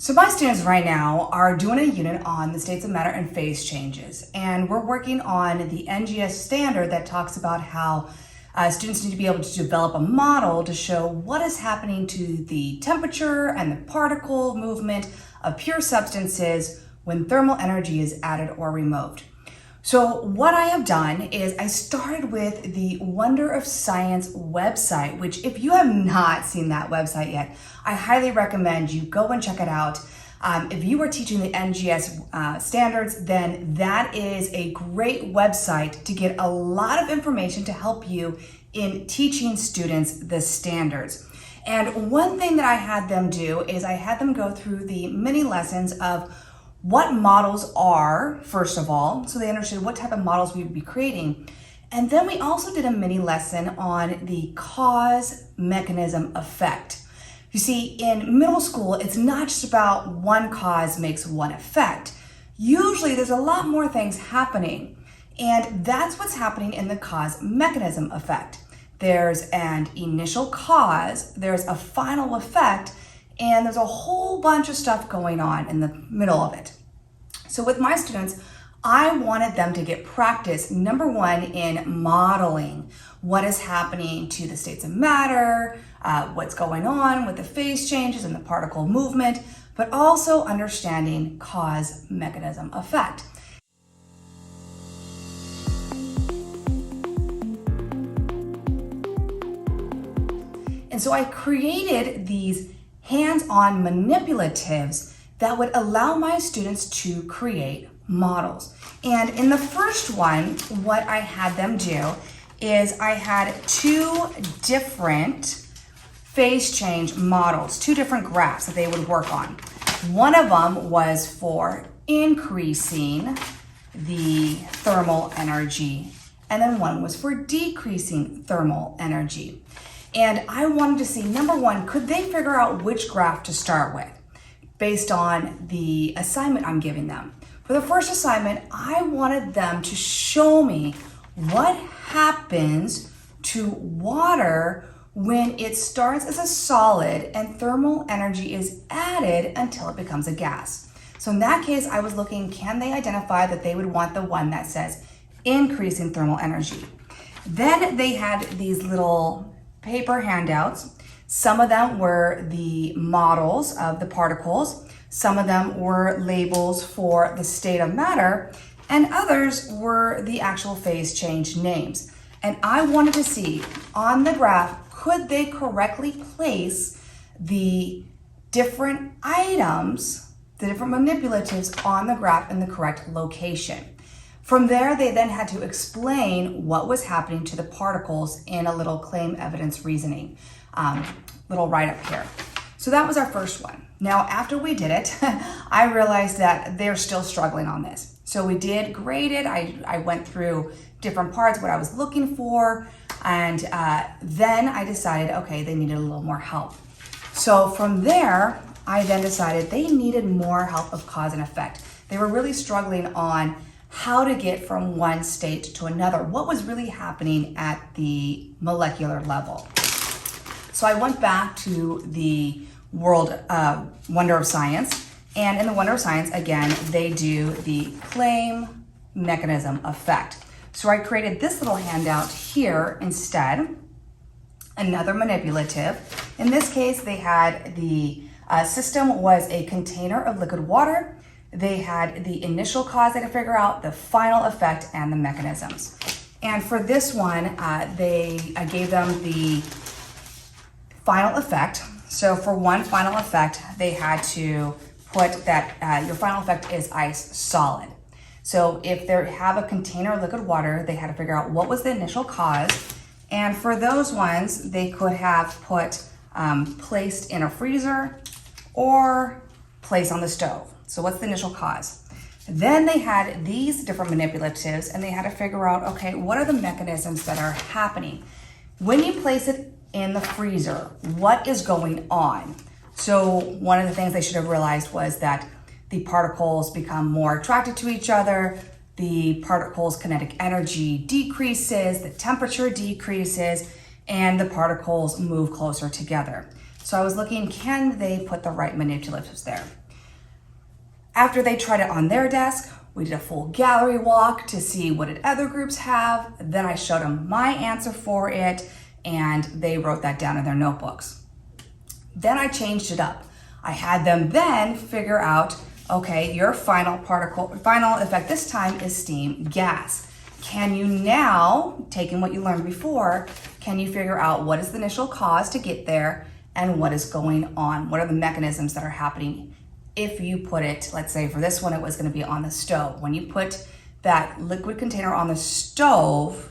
So my students right now are doing a unit on the states of matter and phase changes, and we're working on the NGSS standard that talks about how students need to be able to develop a model to show what is happening to the temperature and the particle movement of pure substances when thermal energy is added or removed. So what I have done is I started with the Wonder of Science website, which if you have not seen that website yet, I highly recommend you go and check it out. If you are teaching the NGS standards, then that is a great website to get a lot of information to help you in teaching students the standards. And one thing that I had them do is I had them go through the mini lessons of what models are, first of all, so they understood what type of models we would be creating. And then we also did a mini lesson on the cause, mechanism, effect. You see, in middle school, it's not just about one cause makes one effect. Usually there's a lot more things happening, and that's what's happening in the cause mechanism effect. There's an initial cause, there's a final effect, and there's a whole bunch of stuff going on in the middle of it. So with my students, I wanted them to get practice, number one, in modeling what is happening to the states of matter, what's going on with the phase changes and the particle movement, but also understanding cause, mechanism, effect. And so I created these hands-on manipulatives that would allow my students to create models. And in the first one, what I had them do is I had two different phase change models, two different graphs that they would work on. One of them was for increasing the thermal energy, and then one was for decreasing thermal energy. And I wanted to see, number one, could they figure out which graph to start with based on the assignment I'm giving them? For the first assignment, I wanted them to show me what happens to water when it starts as a solid and thermal energy is added until it becomes a gas. So in that case, I was looking, can they identify that they would want the one that says increasing thermal energy? Then they had these little paper handouts. Some of them were the models of the particles, some of them were labels for the state of matter, and others were the actual phase change names. And I wanted to see on the graph, could they correctly place the different items, the different manipulatives on the graph in the correct location. From there, they then had to explain what was happening to the particles in a little claim evidence reasoning, little write-up here. So that was our first one. Now, after we did it, I realized that they're still struggling on this. So we did grade it. I went through different parts, what I was looking for, and then I decided, okay, they needed a little more help. So from there, I then decided they needed more help of cause and effect. They were really struggling on how to get from one state to another, what was really happening at the molecular level. So I went back to the Wonder of Science, and in the Wonder of Science, again, they do the claim, mechanism, effect. So I created this little handout here instead, another manipulative. In this case, they had the system was a container of liquid water. They had the initial cause they had to figure out, the final effect, and the mechanisms. And for this one, I gave them the final effect. So for one final effect, they had to put that your final effect is ice solid. So if they have a container of liquid water, they had to figure out what was the initial cause. And for those ones, they could have put placed in a freezer or placed on the stove. So what's the initial cause? Then they had these different manipulatives, and they had to figure out, okay, what are the mechanisms that are happening? When you place it in the freezer, what is going on? So one of the things they should have realized was that the particles become more attracted to each other, the particles' kinetic energy decreases, the temperature decreases, and the particles move closer together. So I was looking, can they put the right manipulatives there? After they tried it on their desk, we did a full gallery walk to see what did other groups have. Then I showed them my answer for it, and they wrote that down in their notebooks. Then I changed it up. I had them then figure out, okay, your final effect this time is steam gas. Can you now, taking what you learned before, can you figure out what is the initial cause to get there and what is going on? What are the mechanisms that are happening if you put it, let's say for this one, it was going to be on the stove. When you put that liquid container on the stove,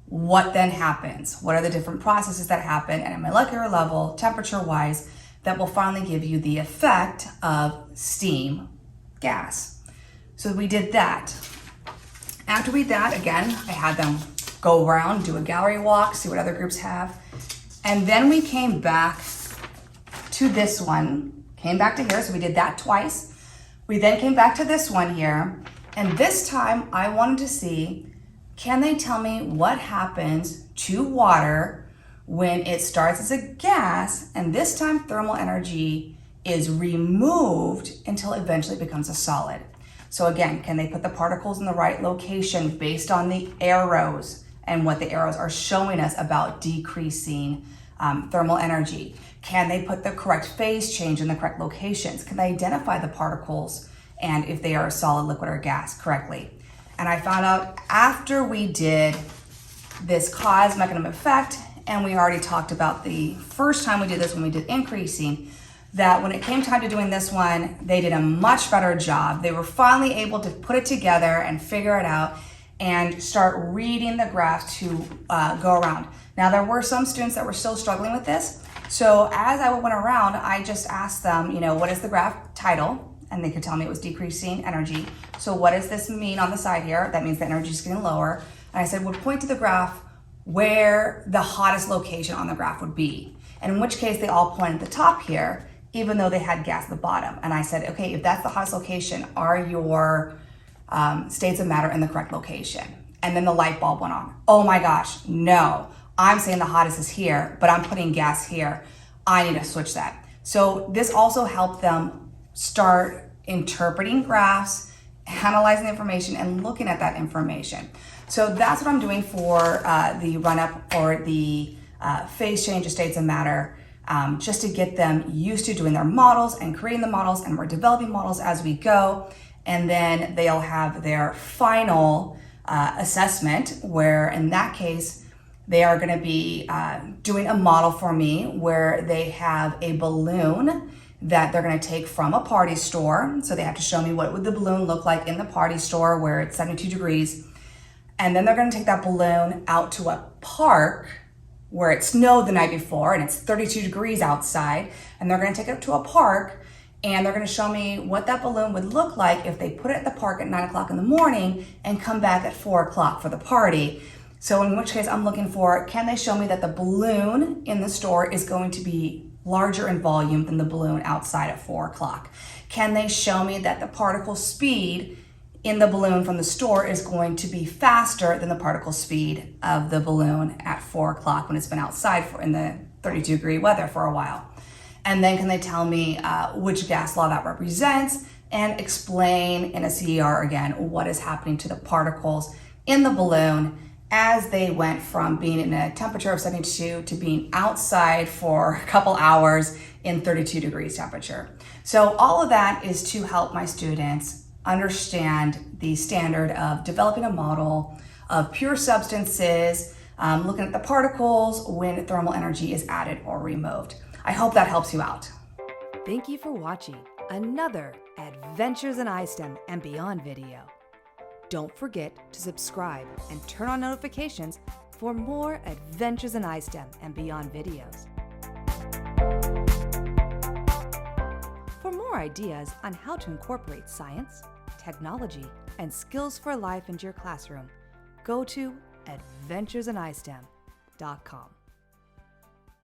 what then happens? What are the different processes that happen at a molecular level, temperature-wise, that will finally give you the effect of steam gas? So we did that. After we did that, again, I had them go around, do a gallery walk, see what other groups have. And then we came back to this one, came back to here, so we did that twice. We then came back to this one here, and this time I wanted to see, can they tell me what happens to water when it starts as a gas, and this time thermal energy is removed until eventually it becomes a solid? So again, can they put the particles in the right location based on the arrows and what the arrows are showing us about decreasing thermal energy? Can they put the correct phase change in the correct locations? Can they identify the particles and if they are a solid, liquid, or gas correctly? And I found out after we did this cause, mechanism, effect, and we already talked about the first time we did this when we did increasing, that when it came time to doing this one, they did a much better job. They were finally able to put it together and figure it out and start reading the graph to go around. Now, there were some students that were still struggling with this. So as I went around, I just asked them, what is the graph title? And they could tell me it was decreasing energy. So what does this mean on the side here? That means the energy is getting lower. And I said, well, point to the graph where the hottest location on the graph would be. And in which case they all pointed at the top here, even though they had gas at the bottom. And I said, okay, if that's the hottest location, are your states of matter in the correct location? And then the light bulb went on. Oh my gosh, no. I'm saying the hottest is here, but I'm putting gas here. I need to switch that. So this also helped them start interpreting graphs, analyzing the information, and looking at that information. So that's what I'm doing for the run-up or the phase change of states of matter, just to get them used to doing their models and creating the models, and we're developing models as we go. And then they'll have their final assessment, where in that case, they are going to be doing a model for me where they have a balloon that they're going to take from a party store. So they have to show me what would the balloon look like in the party store where it's 72 degrees. And then they're going to take that balloon out to a park where it snowed the night before and it's 32 degrees outside. And they're going to take it to a park and they're going to show me what that balloon would look like if they put it at the park at 9 o'clock in the morning and come back at 4 o'clock for the party. So in which case I'm looking for, can they show me that the balloon in the store is going to be larger in volume than the balloon outside at 4 o'clock? Can they show me that the particle speed in the balloon from the store is going to be faster than the particle speed of the balloon at 4 o'clock when it's been outside in the 32 degree weather for a while? And then can they tell me which gas law that represents and explain in a CER again what is happening to the particles in the balloon as they went from being in a temperature of 72 to being outside for a couple hours in 32 degrees temperature. So all of that is to help my students understand the standard of developing a model of pure substances, looking at the particles when thermal energy is added or removed. I hope that helps you out. Thank you for watching another Adventures in ISTEM and Beyond video. Don't forget to subscribe and turn on notifications for more Adventures in ISTEM and Beyond videos. For more ideas on how to incorporate science, technology, and skills for life into your classroom, go to adventuresinistem.com.